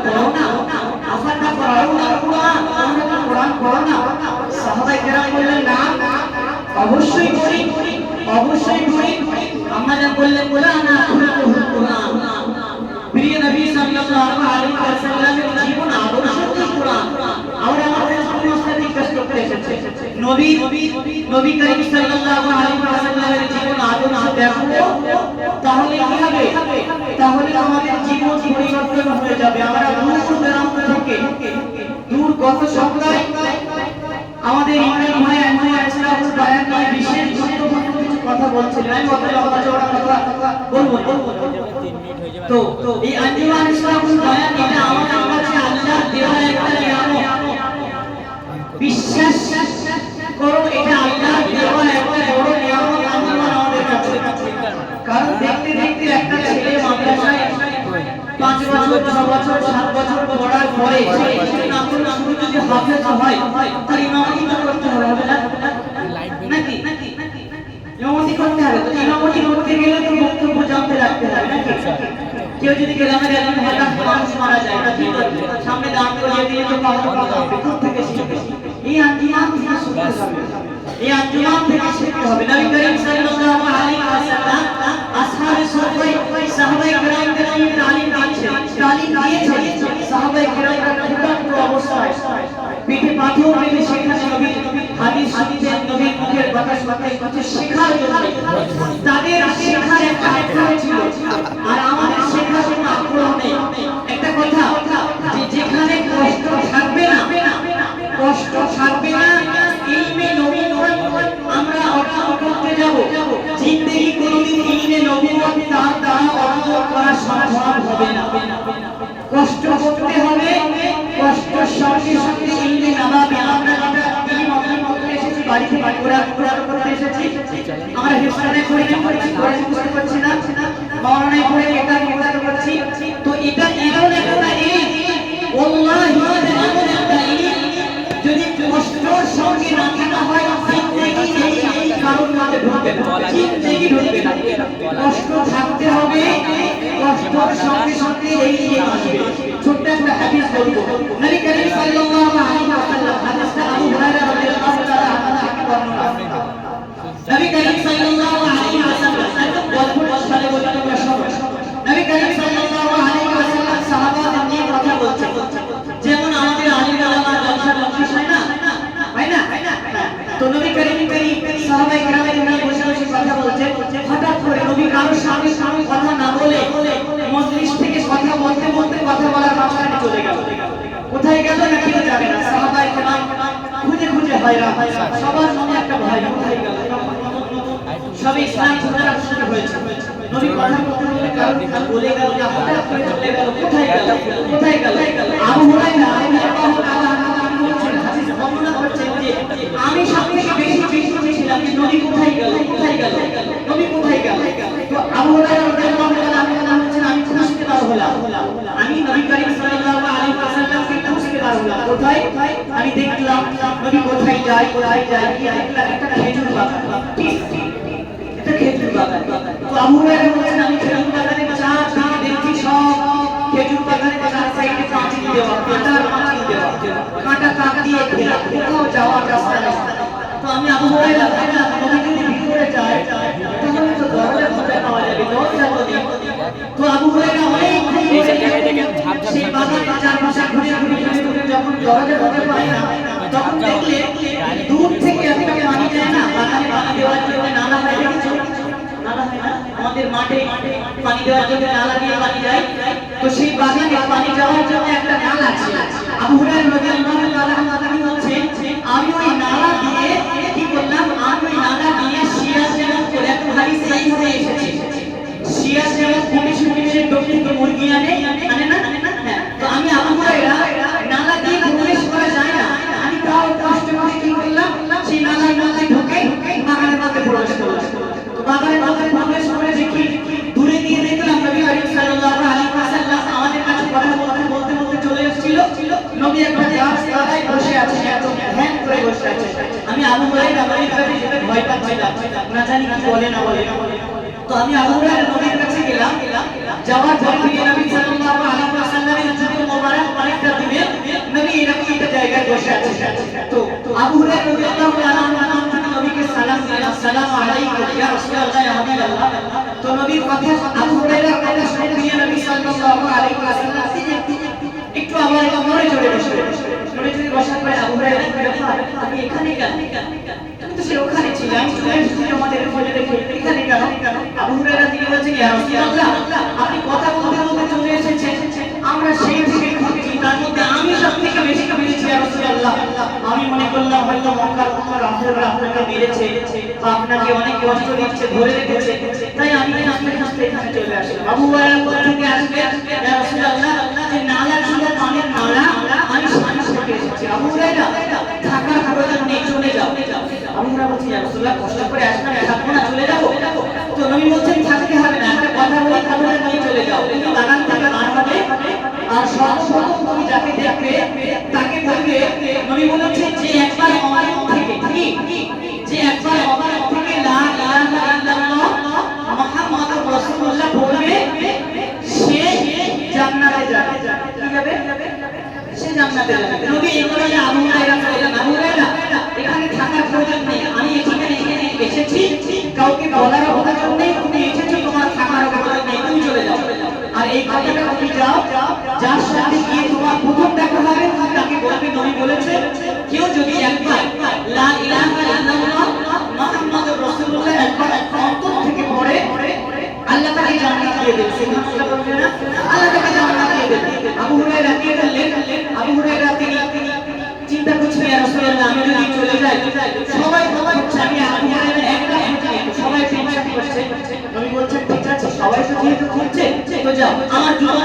পড়ো না, আফাতা পড়াউনা কুরআন, তোমরা কোরআন পড়ো না। সাহাবায়ে কেরাম বললেন না, অবশ্যই পড়ি, অবশ্যই পড়ি। আম্মা জান বললেন বলা না কুরআন। প্রিয় নবী সাল্লাল্লাহু আলাইহি ওয়াসাল্লামের জীবন আদর্শ কুরআন। আমরা আমাদের সমস্ত জিজ্ঞেস করতে এসেছে নবী করিম সাল্লাল্লাহু আলাইহি ওয়াসাল্লামের জীবন আদর্শ দেখো, তাহলে কি হবে? তাহলে আমাদের জীবন পরিবর্তন হয়ে যাবে। আমরা দূর দূরান্ত থেকে, দূর কত সপ্তাহে আমাদের ইমাম ভাই আনহু আসসালামু বয়ান নিয়ে বিশেষ গুরুত্বপূর্ণ কিছু কথা বলছিলেন। আমি কথা বলবো। তো এই আঞ্জুমান ইসলামুল বয়ান এটা আমাদের কাছে আল্লাহ দেওয়া একটা নিয়ামত। বিশ্বাস করো, এটা আল্লাহ দেওয়া একটা বড় নিয়ামত আমাদের কাছে। কারণ দেখতে দেখতে একটা ছেলে মাদ্রাসায় 5 বছর 6 বছর 7 বছর পড়ার পরে সেই নামুল শুরু যদি হাফেজ হয়, তার ইমামতি করতে হবে না? নাকি ইমামতি করতে হবে। তো ইমামতি করতে গেলে তো বক্তব্য জানতে লাগতে হবে নাকি? কেউ যদি গ্রামের একজন হঠাৎ মানুষ মারা যায়, সামনে দাম করে দিয়ে তো দূর থেকে শিখবে। এই আঞ্জুমান থেকে শিখতে হবে, এই আঞ্জুমান থেকে শিখতে হবে। নবী করিম সাল্লাল্লাহু আলাইহি ওয়াসাল্লাম আসহাবে সুফাই সাহাবায়ে কেরামদের তালিম দিয়েছেন। সাহাবায়ে কেরামরা ফুটন্ত অবস্থায় পিঠে পাথর মেরে সেখানে নবী হাদিস শুনতেন, নবীর মুখের কথা শুনতেন, কিছু শেখার জন্য। তাদের শেখার একটা আগ্রহ ছিল, আর আমাদের শেখার কোনো আগ্রহ নেই। একটা কথা, যেখানে কষ্ট থাকবে না, কষ্ট থাকবে না, ইলমে নবুওয়াত আমরা অর্জন করতে যাব। জিন্দেগি কোনোদিন ইলমে নবুওয়াত তার দ্বারা অর্জন করা সম্ভব হবে না। কষ্ট করতে হবে, কষ্টের সঙ্গে সঙ্গে ইলমে নাবাবি। আমরা ইলম অর্জন করতে এসেছি, বাড়িতে কোরআন করতে এসেছি। আমরা হিফজে কোরআন বুঝতে পারছি না, মাওলানা করে এটা মুখস্থ করছি। তো এটা এমন একটা ইলম, ওয়াল্লাহি এমন একটা ইলম, যদি কষ্টের সঙ্গে না থাকা হয়, জিন্দেগি এই কারণ মধ্যে ঢুকবে না, জিন্দেগি ঢুকবে না। কষ্ট থাকতে হবে, কষ্টের সঙ্গে সঙ্গে এই ইলম আসবে। ছোট্ট একটা হাদিস বলবো। নবী করিম সাল্লাল্লাহু আলাইহি ওয়াসাল্লাম, হাদিসটা আবু হুরায়রা রাদিয়াল্লাহু তাআলা আনহু থেকে বর্ণনা। নবী করিম সাল্লাল্লাহু আলাইহি ওয়াসাল্লাম একদম অদ্ভুত ভাষায় বলতে হবে। নবী করিম সাল্লাল্লাহু আলাইহি ওয়াসাল্লাম সাহাবাদের নিয়ে কথা বলছেন। যেমন আমাদের আলিম ওলামা জলসার মজলিস হয় না, হয় না? তো নবী করিম সাহাবায়ে কেরামের নিয়ে বসে বসে কথা বলছেন। হঠাৎ করে নবী কারোর সামনে কথা না বলে মজলিস থেকে কথা বলতে বলতে কথা বলার মাঝখানে চলে গেল। কোথায় গেল না কেউ জানে না। সাহাবায়ে কেরাম খুঁজে খুঁজে হয়রান, সবার মনে একটা ভয়, কোথায় গেল? সবে ইসলাম প্রচার শুরু হয়েছে। নবী কথা বলতে বলতে কারণ বলে গেল যে হঠাৎ করে চলে গেল, কোথায় গেল? কোথায় গেল? আবু হুরায়রা রাদিয়াল্লাহু তাআলা আনহু হাদিস বর্ণনা করছেন যে আমি সবথেকে বেশি চিন্তিত ছিলাম যে নবী কোথায় গেল, কোথায় গেল, নবী কোথায় গেল। তো আবু হুরায়রা রাদিয়াল্লাহু তাআলা আনহু বলছেন আমি খুঁজতে পার হলাম, আমি নবী করিম সাল্লাল্লাহু আলাইহি ওয়াসাল্লামকে খুঁজতে পার হলাম। কোথায়? আমি দেখলাম নবী কোথায় যায়, কোথায় যায়, কি দেখলাম একটা খেজুর বাগান। ঠিক এটা খেজুর বাগান। তো আবু হুরায়রা বলছেন আমি খেজুর বাগানে যা দেখছি সব খেজুর বাগানে চার সাইডে পাঁচিল দেওয়া, কাঁটার পাঁচিল দেওয়া, কাঁটা কাট দিয়ে ঘেরা, কোথাও যাওয়ার রাস্তা নেই। তো আমি আবু হুরায়রা ভাবলাম নবী যদি ভিতরে যায় তাহলে তো দরজা খুঁজে পাওয়া যাবে, দরজা তো নেই। তো আবু হুরায়রা অনেক সেই বাগানের চারপাশে ঘুরে ঘুরে যখন দরজা খুঁজে পায় না, তখন দেখলে দূর থেকে একটা পানি যায় না, বাগানে পানি দেওয়ার জন্য নালা হয়ে গেছে। নালা হয় না আমাদের মাঠে পানি দেওয়ার জন্য নালা দিয়ে পানি যায়। তো সেই বাগানে পানি যাওয়ার জন্য একটা নালা আছে। আবু হুরায়রা রাদিয়াল্লাহু তাআলা আনহু বলছেন আমি ওই নালা দিয়ে কি করলাম, আমি ওই নালা দিয়ে সিরাজ যেমন করে একটা হাদিস এইভাবে এসেছে, সিরাজ যেমন পুলিশ দক্ষিণ মুরগি আনে না? হ্যাঁ। তো আমি আবু হুরায়রা নালা দিয়ে প্রবেশ করা যায় না, আমি তাও কষ্ট করে কি করলাম, সেই নালার মধ্যে ঢুকে বাগানের মধ্যে প্রবেশ করলাম। তো বাগানের মধ্যে প্রবেশ করে দেখি দূরে দিয়ে দেখলাম নবী করিম সাল্লাল্লাহু আলাইহি ওয়াসাল্লাম আমাদের কাছে কথা বলতে বলতে চলে এসেছিল। নবী একটা গাছ তলায় বসে আছে, একদম ধ্যান করে বসে আছে। আমি আবু হুরায়রা নবীর কাছে যেতে ভয় পাচ্ছিলাম, না জানি কি বলে না বলে। তো আমি আবু হুরায়রা নবীর কাছে গেলাম, যাওয়ার পর থেকে নবী সাল্লাল্লাহু আলাইহি ওয়াসাল্লামের চোখের মোবারক আসসালামু আলাইকুম ইয়া রাসূলুল্লাহ ইয়া হাবিবাল্লাহ। তো নবীর কথা আবু হুরায়রার কথা শুনে প্রিয় নবী সাল্লাল্লাহু আলাইহি ওয়াসাল্লাম একটু আবার নড়ে চড়ে বসার পরে আবু হুরায়রা আমি এখানে কেন? তুমি তো সে ওখানে ছিলে, আমি চলে এসেছি আমাদের ফেলে রেখে এখানে কেন? আবু হুরায়রা তিনি বলছেন ইয়া রাসূলুল্লাহ, আপনি কথা বলতে বলতে চলে এসেছেন, আমরা সেই থেকে খুঁজছি, তার মধ্যে আমি সবথেকে বেশি খুঁজেছি ইয়া রাসূলুল্লাহ। আমি মনে করলাম হয়তো মক্কার কাফেররা আপনাকে মেরেছে বা আপনাকে অনেক কষ্ট দিচ্ছে, ধরে রেখেছে, তাই আমি আপনার কাছে এখানে চলে আসলাম। আবু হুরায়রা কোথা থেকে আসবে ইয়া রাসূলুল্লাহ? যে নালা ছিল পানির নালা, আমি সেখান থেকে এসেছি। আবু হুরায়রা থাকার প্রয়োজন নেই, চলে যাও। আবু হুরায়রা বলছেন ইয়া রাসূলুল্লাহ, কষ্ট করে আসলাম, থাকবো না, চলে যাবো? তো নবী বলছেন থাকতে হবে না, একটা কথা বলে খাবারে নিয়ে চলে যাও। তুমি বাগান থেকে বার হবে আর সর্বপ্রথম তুমি যাকে দেখবে তাকে বলবে, নবী বলেছেন যে একবার অমানত থেকে যে একবার অমানত থেকে লা ইলাহা ইল্লাল্লাহ মুহাম্মাদুর রাসূলুল্লাহ বলবে, সে জান্নাতে যাবে। কি যাবে? সে জান্নাতে যাবে। নবী এই বলে আবু হুরায়রা বললেন, আবু হুরায়রা এখানে থাকার প্রয়োজন নেই, আমি এখানে এসেছি, কাউকে বলার প্রয়োজন নেই, তুমি এসেছো, তোমার থাকার প্রয়োজন নেই, তুমি চলে যাও। আর এই কথাটা তুমি যাও, যার সাথে গিয়ে তোমার প্রথম দেখা হবে তুমি তাকে বলবে, নবী বলেছে কেউ যদি একবার লা ইলাহা ইল্লাল্লাহ মুহাম্মাদুর রাসূলুল্লাহ একবার অন্তর থেকে পড়ে, আল্লাহ তাকে জান্নাত দিয়ে দেবে। সুবহানাল্লাহ বলবে না? আল্লাহ তাকে জান্নাত দিয়ে দেবে। আবু হুরায়রা কি বললেন? আবু হুরায়রা তিনি চিন্তা করছেন ইয়া রাসূলুল্লাহ, আমি যদি চলে যাই সবাই হচ্ছে, আমি আবু হুরায়রা একটা সবাই টেনশন করছে। নবী বলছেন ঠিক আছে, সবাই তো যেহেতু খুঁজছে তো যাও, আমার জুতা